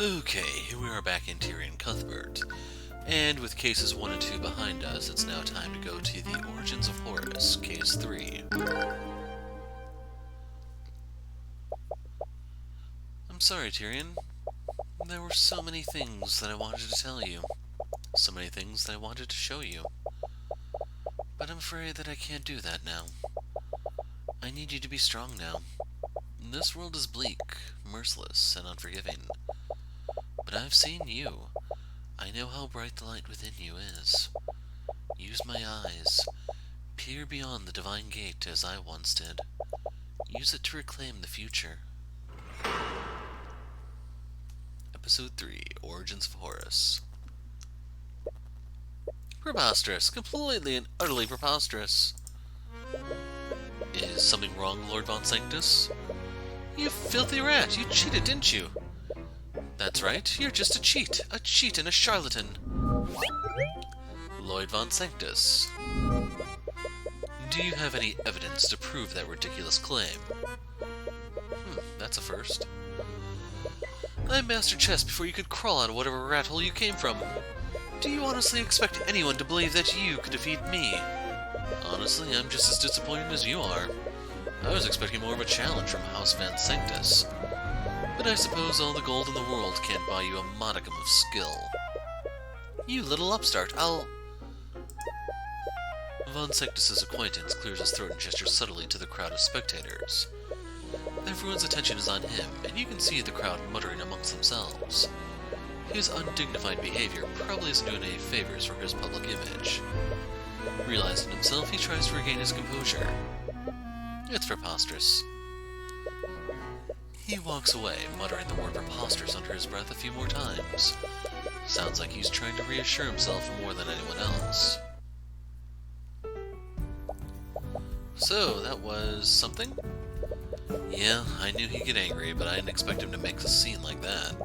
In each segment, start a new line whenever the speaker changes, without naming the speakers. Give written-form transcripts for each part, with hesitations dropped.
Okay, here we are back in Tyrion Cuthbert, and with cases 1 and 2 behind us, it's now time to go to the Origins of Horus, case 3. I'm sorry, Tyrion. There were so many things that I wanted to tell you. So many things that I wanted to show you. But I'm afraid that I can't do that now. I need you to be strong now. This world is bleak, merciless, and unforgiving. But I've seen you. I know how bright the light within you is. Use my eyes. Peer beyond the divine gate as I once did. Use it to reclaim the future. Episode 3, Origins of Horus. Preposterous. Completely and utterly preposterous. Is something wrong, Lord Von Sanctus? You filthy rat! You cheated, didn't you? That's right, you're just a cheat and a charlatan. Lloyd Von Sanctus. Do you have any evidence to prove that ridiculous claim? That's a first. I mastered chess before you could crawl out of whatever rat hole you came from. Do you honestly expect anyone to believe that you could defeat me? Honestly, I'm just as disappointed as you are. I was expecting more of a challenge from House Van Sanctus. But I suppose all the gold in the world can't buy you a modicum of skill. You little upstart, Von Sanctus's acquaintance clears his throat and gestures subtly to the crowd of spectators. Everyone's attention is on him, and you can see the crowd muttering amongst themselves. His undignified behavior probably isn't doing any favors for his public image. Realizing himself, he tries to regain his composure. It's preposterous. He walks away, muttering the word preposterous under his breath a few more times. Sounds like he's trying to reassure himself more than anyone else. So, that was something? Yeah, I knew he'd get angry, but I didn't expect him to make a scene like that.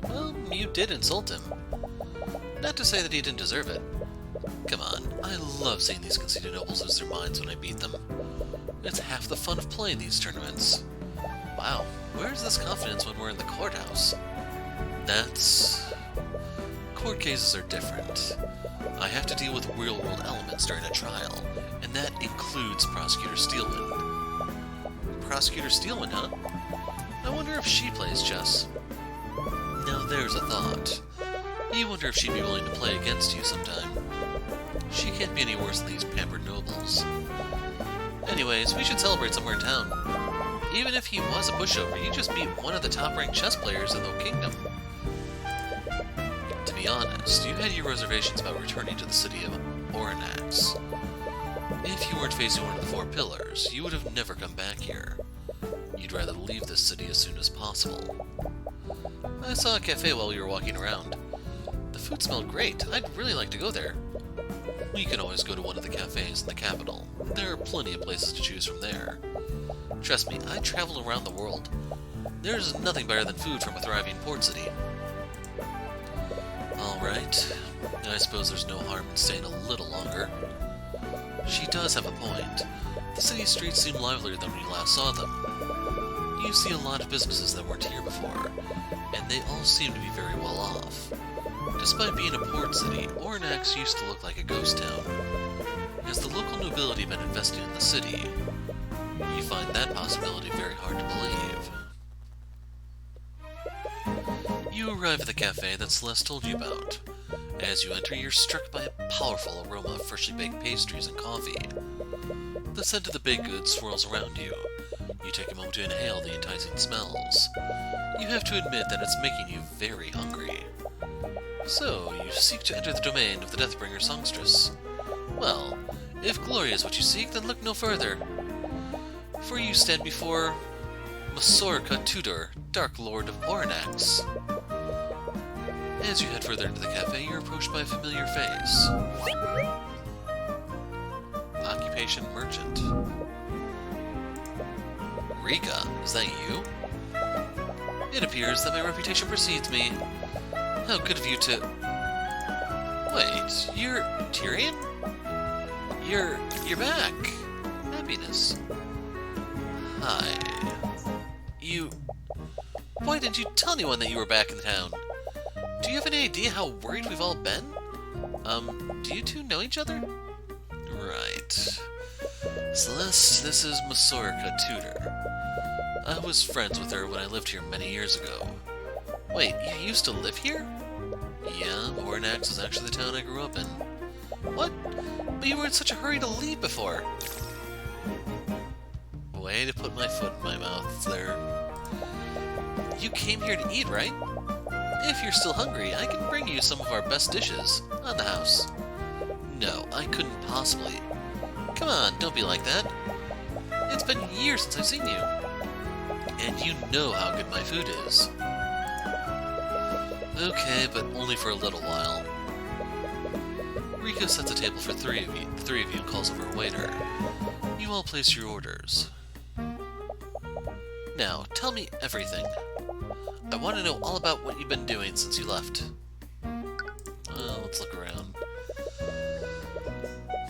Well, you did insult him. Not to say that he didn't deserve it. Come on, I love seeing these conceited nobles lose their minds when I beat them. It's half the fun of playing these tournaments. Wow, where's this confidence when we're in the courthouse? Court cases are different. I have to deal with real-world elements during a trial, and that includes Prosecutor Steelman. Prosecutor Steelman, huh? I wonder if she plays chess. Now there's a thought. You wonder if she'd be willing to play against you sometime. She can't be any worse than these pampered nobles. Anyways, we should celebrate somewhere in town. Even if he was a pushover, you just beat one of the top-ranked chess players in the kingdom. To be honest, you had your reservations about returning to the city of Oranax. If you weren't facing one of the 4 pillars, you would have never come back here. You'd rather leave this city as soon as possible. I saw a cafe while we were walking around. The food smelled great. I'd really like to go there. We can always go to one of the cafes in the capital. There are plenty of places to choose from there. Trust me, I travel around the world. There's nothing better than food from a thriving port city. Alright, I suppose there's no harm in staying a little longer. She does have a point. The city streets seem livelier than when you last saw them. You see a lot of businesses that weren't here before, and they all seem to be very well off. Despite being a port city, Oranax used to look like a ghost town. Has the local nobility been investing in the city? You find that possibility very hard to believe. You arrive at the cafe that Celeste told you about. As you enter, you're struck by a powerful aroma of freshly baked pastries and coffee. The scent of the baked goods swirls around you. You take a moment to inhale the enticing smells. You have to admit that it's making you very hungry. So, you seek to enter the domain of the Deathbringer songstress. Well, if glory is what you seek, then look no further. For you stand before Masorka Tudor, Dark Lord of Oranax. As you head further into the cafe, you're approached by a familiar face. Occupation Merchant. Rika, is that you? It appears that my reputation precedes me. How good of you to... Wait, you're Tyrion? You're back. Happiness. Hi. You... Why didn't you tell anyone that you were back in town? Do you have any idea how worried we've all been? Do you two know each other? Right. Celeste, this is Masorka Tudor. I was friends with her when I lived here many years ago. Wait, you used to live here? Yeah, Ornax is actually the town I grew up in. What? But you were in such a hurry to leave before. Way to put my foot in my mouth there. You came here to eat, right? If you're still hungry, I can bring you some of our best dishes on the house. No, I couldn't possibly. Come on, don't be like that. It's been years since I've seen you. And you know how good my food is. Okay, but only for a little while. Rika sets a table for the three of you and calls over a waiter. You all place your orders. Now, tell me everything. I want to know all about what you've been doing since you left. Well, let's look around.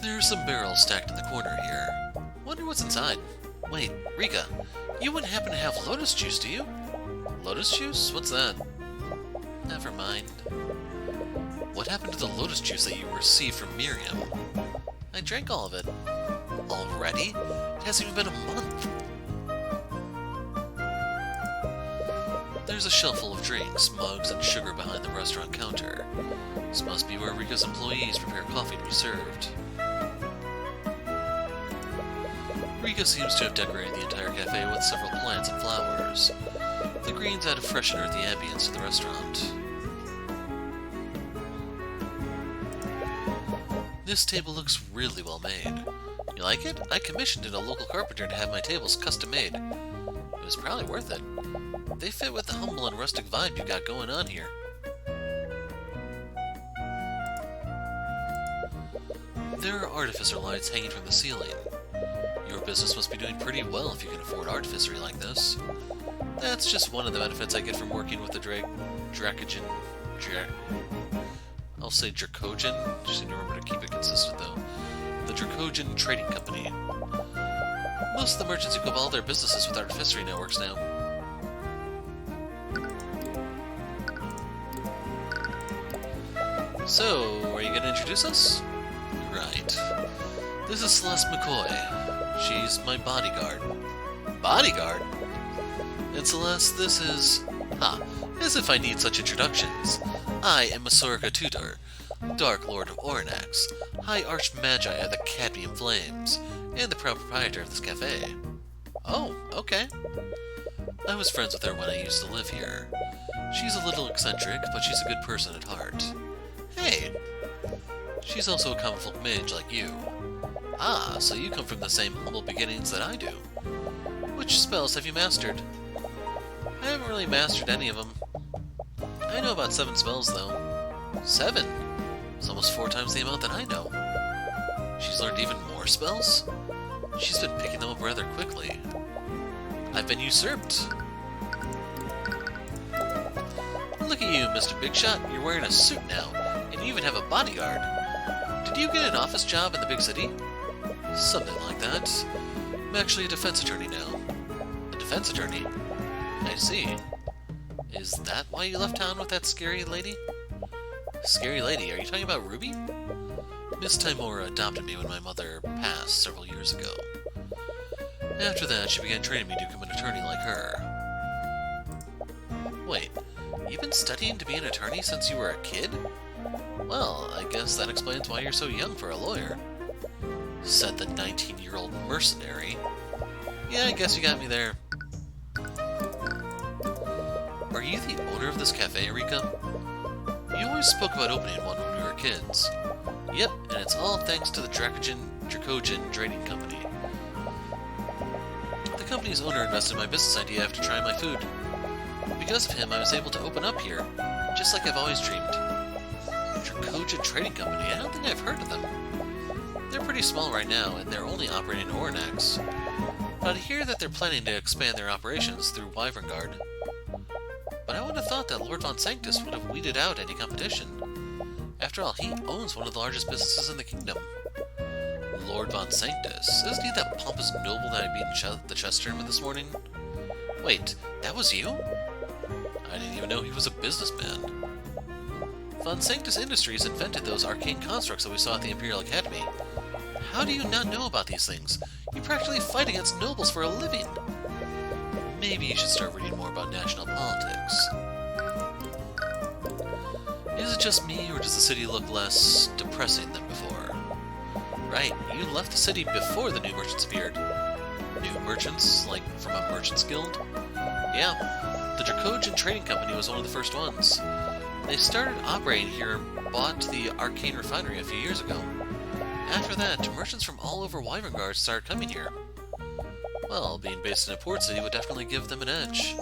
There are some barrels stacked in the corner here. Wonder what's inside. Wait, Rika, you wouldn't happen to have lotus juice, do you? Lotus juice? What's that? Never mind. What happened to the lotus juice that you received from Miriam? I drank all of it. Already? It hasn't even been a month. There's a shelf full of drinks, mugs, and sugar behind the restaurant counter. This must be where Rika's employees prepare coffee to be served. Rika seems to have decorated the entire cafe with several plants and flowers. The greens add a fresh and earthy ambience to the restaurant. This table looks really well made. You like it? I commissioned a local carpenter to have my tables custom made. It was probably worth it. They fit with the humble and rustic vibe you got going on here. There are artificer lights hanging from the ceiling. Your business must be doing pretty well if you can afford artificery like this. That's just one of the benefits I get from working with the I'll say Dracogen. Just need to remember to keep it consistent though. The Dracogen Trading Company. Most of the merchants equip all their businesses with artificery networks now. So, are you gonna introduce us? Right. This is Celeste McCoy. She's my bodyguard. Bodyguard? And Celeste, this is... as if I need such introductions. I am Masorka Tudor, Dark Lord of Ornax, High Archmagi of the Cadmium Flames, and the proud proprietor of this cafe. Oh, okay. I was friends with her when I used to live here. She's a little eccentric, but she's a good person at heart. Hey! She's also a common folk mage like you. Ah, so you come from the same humble beginnings that I do. Which spells have you mastered? I haven't really mastered any of them. I know about 7 spells, though. 7? It's almost 4 times the amount that I know. She's learned even more spells? She's been picking them up rather quickly. I've been usurped. Look at you, Mr. Big Shot. You're wearing a suit now, and you even have a bodyguard. Did you get an office job in the big city? Something like that. I'm actually a defense attorney now. A defense attorney? I see. Is that why you left town with that scary lady? Scary lady? Are you talking about Ruby? Miss Timora adopted me when my mother passed several years ago. After that, she began training me to become an attorney like her. Wait, you've been studying to be an attorney since you were a kid? Well, I guess that explains why you're so young for a lawyer. Said the 19-year-old mercenary. Yeah, I guess you got me there. Are you the owner of this cafe, Rika? You always spoke about opening one when we were kids. Yep, and it's all thanks to the Dracogen Trading Company. The company's owner invested in my business idea after trying my food. Because of him, I was able to open up here, just like I've always dreamed. Dracogen Trading Company? I don't think I've heard of them. They're pretty small right now, and they're only operating in Ornax. But I hear that they're planning to expand their operations through Wyverngard. But I would have thought that Lord Von Sanctus would have weeded out any competition. After all, he owns one of the largest businesses in the kingdom. Lord Von Sanctus? Isn't he that pompous noble that I beat in the chess tournament this morning? Wait, that was you? I didn't even know he was a businessman. Von Sanctus Industries invented those arcane constructs that we saw at the Imperial Academy. How do you not know about these things? You practically fight against nobles for a living. Maybe you should start reading more about national politics. Is it just me, or does the city look less depressing than before? Right, you left the city before the new merchants appeared. New merchants? Like from a merchant's guild? Yeah, the Dracogian Trading Company was one of the first ones. They started operating here and bought the Arcane refinery a few years ago. After that, merchants from all over Wyverngard started coming here. Well, being based in a port city would definitely give them an edge.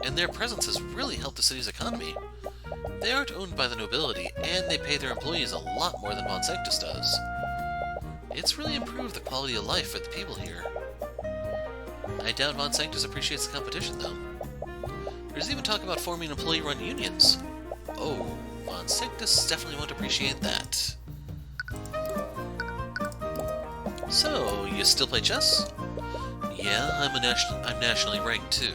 And their presence has really helped the city's economy. They aren't owned by the nobility, and they pay their employees a lot more than Von Sanctus does. It's really improved the quality of life for the people here. I doubt Von Sanctus appreciates the competition, though. There's even talk about forming employee-run unions. Oh, Von Sanctus definitely won't appreciate that. So, you still play chess? Yeah, I'm nationally ranked, too.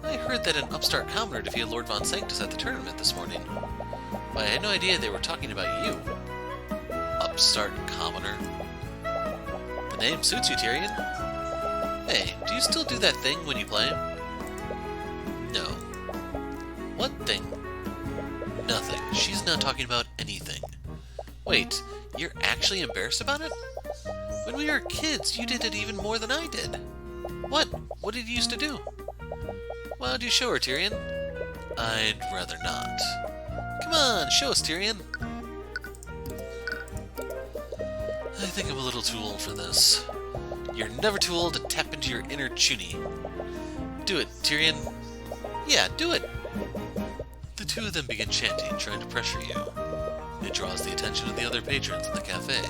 I heard that an upstart commoner defeated Lord Von Sanctus at the tournament this morning. But I had no idea they were talking about you. Upstart commoner. The name suits you, Tyrion. Hey, do you still do that thing when you play? No. What thing? Nothing. She's not talking about anything. Wait, you're actually embarrassed about it? When we were kids, you did it even more than I did. What? What did you used to do? Why don't you show her, Tyrion? I'd rather not. Come on, show us, Tyrion. I think I'm a little too old for this. You're never too old to tap into your inner Chuny. Do it, Tyrion. Yeah, do it. The two of them begin chanting, trying to pressure you. It draws the attention of the other patrons in the cafe.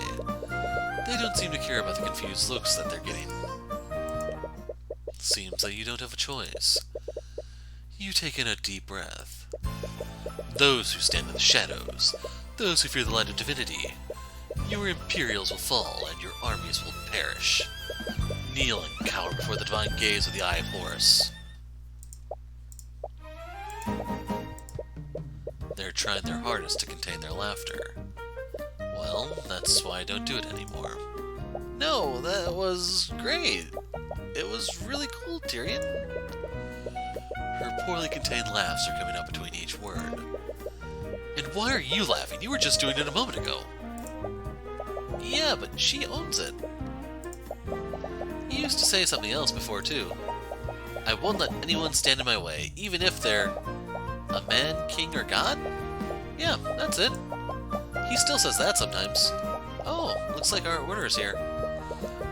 They don't seem to care about the confused looks that they're getting. Seems like you don't have a choice. You take in a deep breath. Those who stand in the shadows, those who fear the light of divinity, your Imperials will fall and your armies will perish. Kneel and cower before the divine gaze of the Eye of Horus. They're trying their hardest to contain their laughter. Well, that's why I don't do it anymore. No, that was great. It was really cool, Tyrion. Her poorly contained laughs are coming up between each word. And why are you laughing? You were just doing it a moment ago. Yeah, but she owns it. You used to say something else before, too. I won't let anyone stand in my way, even if they're a man, king, or god? Yeah, that's it. He still says that sometimes. Oh, looks like our order is here.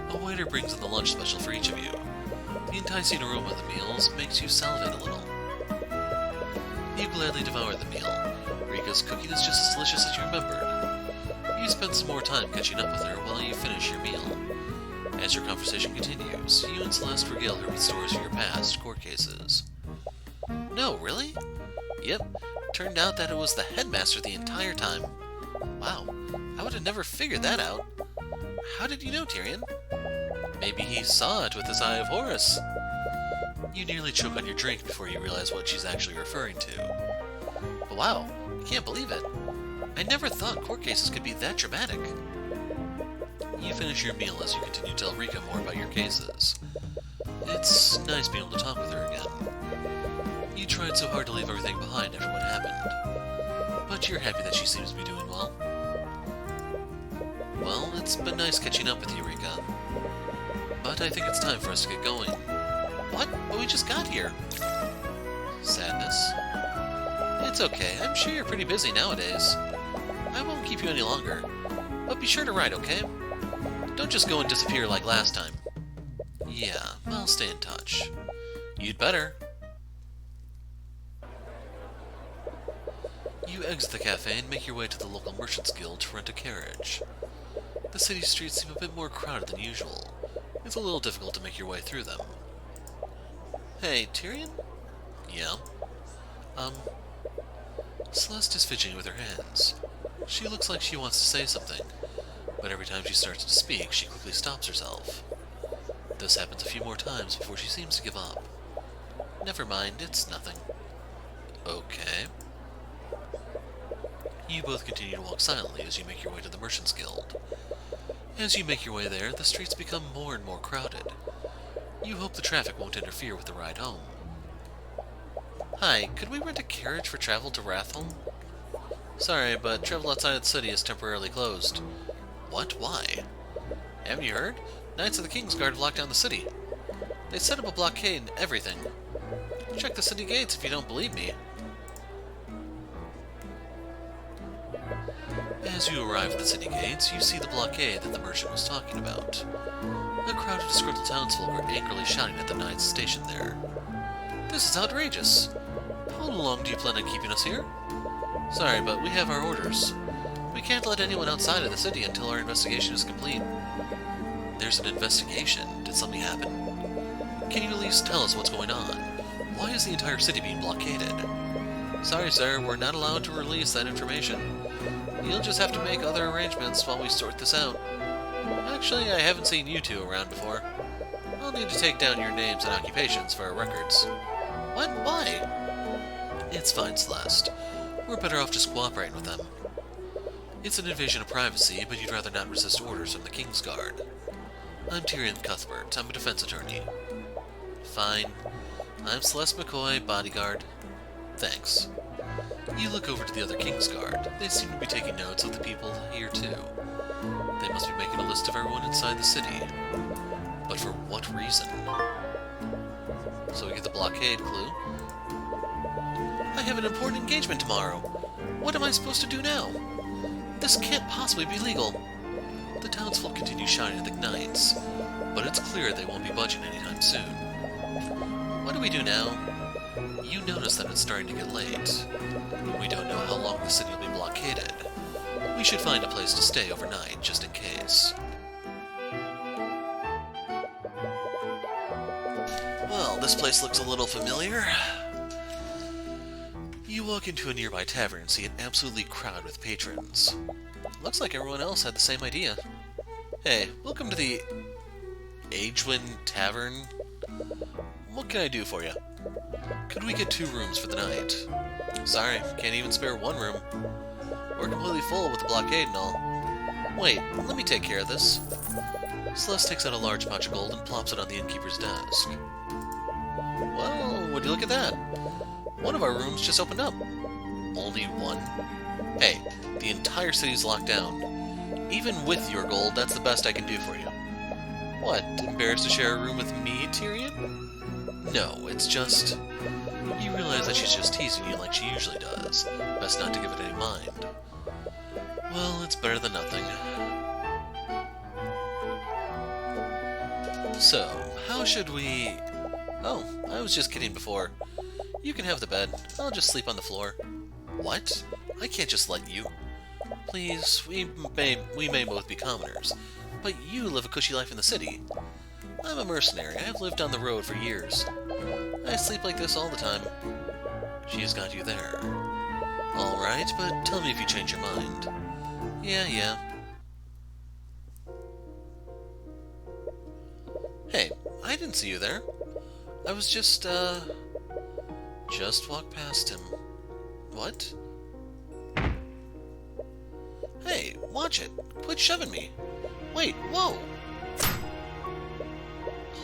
A waiter brings in the lunch special for each of you. The enticing aroma of the meals makes you salivate a little. You gladly devour the meal. Rika's cooking is just as delicious as you remembered. You spend some more time catching up with her while you finish your meal. As your conversation continues, you and Celeste regale her with stories of your past court cases. No, really? Yep, turned out that it was the headmaster the entire time. Wow, I would have never figured that out. How did you know, Tyrion? Maybe he saw it with his Eye of Horus. You nearly choke on your drink before you realize what she's actually referring to. Wow, I can't believe it. I never thought court cases could be that dramatic. You finish your meal as you continue to tell Rika more about your cases. It's nice being able to talk with her again. You tried so hard to leave everything behind after what happened, but you're happy that she seems to be doing well. Well, it's been nice catching up with you, Rika. But I think it's time for us to get going. What? But we just got here. Sadness. It's okay, I'm sure you're pretty busy nowadays. I won't keep you any longer, but be sure to write, okay? Don't just go and disappear like last time. Yeah, I'll stay in touch. You'd better. You exit the cafe and make your way to the local merchants guild to rent a carriage. The city streets seem a bit more crowded than usual. It's a little difficult to make your way through them. Hey, Tyrion? Yeah? Celeste is fidgeting with her hands. She looks like she wants to say something, but every time she starts to speak, she quickly stops herself. This happens a few more times before she seems to give up. Never mind, it's nothing. You both continue to walk silently as you make your way to the Merchants Guild. As you make your way there, the streets become more and more crowded. You hope the traffic won't interfere with the ride home. Hi, could we rent a carriage for travel to Ratholm? Sorry, but travel outside of the city is temporarily closed. What? Why? Haven't you heard? Knights of the Kingsguard have locked down the city. They set up a blockade and everything. Check the city gates if you don't believe me. As you arrive at the city gates, you see the blockade that the merchant was talking about. A crowd of disgruntled townsfolk are angrily shouting at the knights stationed there. This is outrageous. How long do you plan on keeping us here? Sorry, but we have our orders. We can't let anyone outside of the city until our investigation is complete. There's an investigation? Did something happen? Can you at least tell us what's going on? Why is the entire city being blockaded? Sorry, sir, we're not allowed to release that information. You'll just have to make other arrangements while we sort this out. Actually, I haven't seen you two around before. I'll need to take down your names and occupations for our records. What? Why? It's fine, Celeste. We're better off just cooperating with them. It's an invasion of privacy, but you'd rather not resist orders from the Kingsguard. I'm Tyrion Cuthbert. I'm a defense attorney. Fine. I'm Celeste McCoy, bodyguard. Thanks. You look over to the other Kingsguard. They seem to be taking notes of the people here, too. They must be making a list of everyone inside the city. But for what reason? So we get the blockade clue. I have an important engagement tomorrow. What am I supposed to do now? This can't possibly be legal. The townsfolk continue shouting at the knights, but it's clear they won't be budging anytime soon. What do we do now? You notice that it's starting to get late. We don't know how long the city will be blockaded. We should find a place to stay overnight, just in case. Well, this place looks a little familiar. You walk into a nearby tavern and see it absolutely crowded with patrons. Looks like everyone else had the same idea. Hey, welcome to the Agewind Tavern. What can I do for you? Could we get 2 rooms for the night? Sorry, can't even spare 1 room. We're completely full with the blockade and all. Wait, let me take care of this. Celeste takes out a large pouch of gold and plops it on the innkeeper's desk. Well, would you look at that? One of our rooms just opened up. Only 1? Hey, the entire city's locked down. Even with your gold, that's the best I can do for you. What, embarrassed to share a room with me, Tyrion? No, it's just... You realize that she's just teasing you like she usually does. Best not to give it any mind. Well, it's better than nothing. So, how should we... Oh, I was just kidding before. You can have the bed. I'll just sleep on the floor. What? I can't just let you. Please, we may both be commoners, but you live a cushy life in the city. I'm a mercenary. I've lived on the road for years. I sleep like this all the time. She's got you there. Alright, but tell me if you change your mind. Yeah. Hey, I didn't see you there. I was just walked past him. What? Hey, watch it. Quit shoving me. Wait, whoa!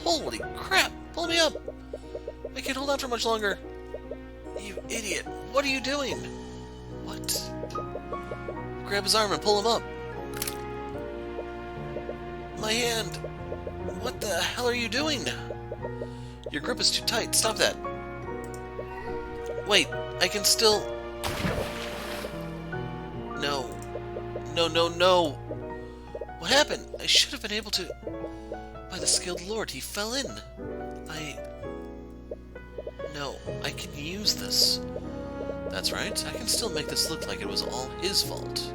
Holy crap! Pull me up! I can't hold on for much longer. You idiot. What are you doing? What? Grab his arm and pull him up. My hand. What the hell are you doing? Your grip is too tight. Stop that. Wait, I can still... No. No. What happened? I should have been able to... By the skilled lord, he fell in. No, I can use this. That's right, I can still make this look like it was all his fault.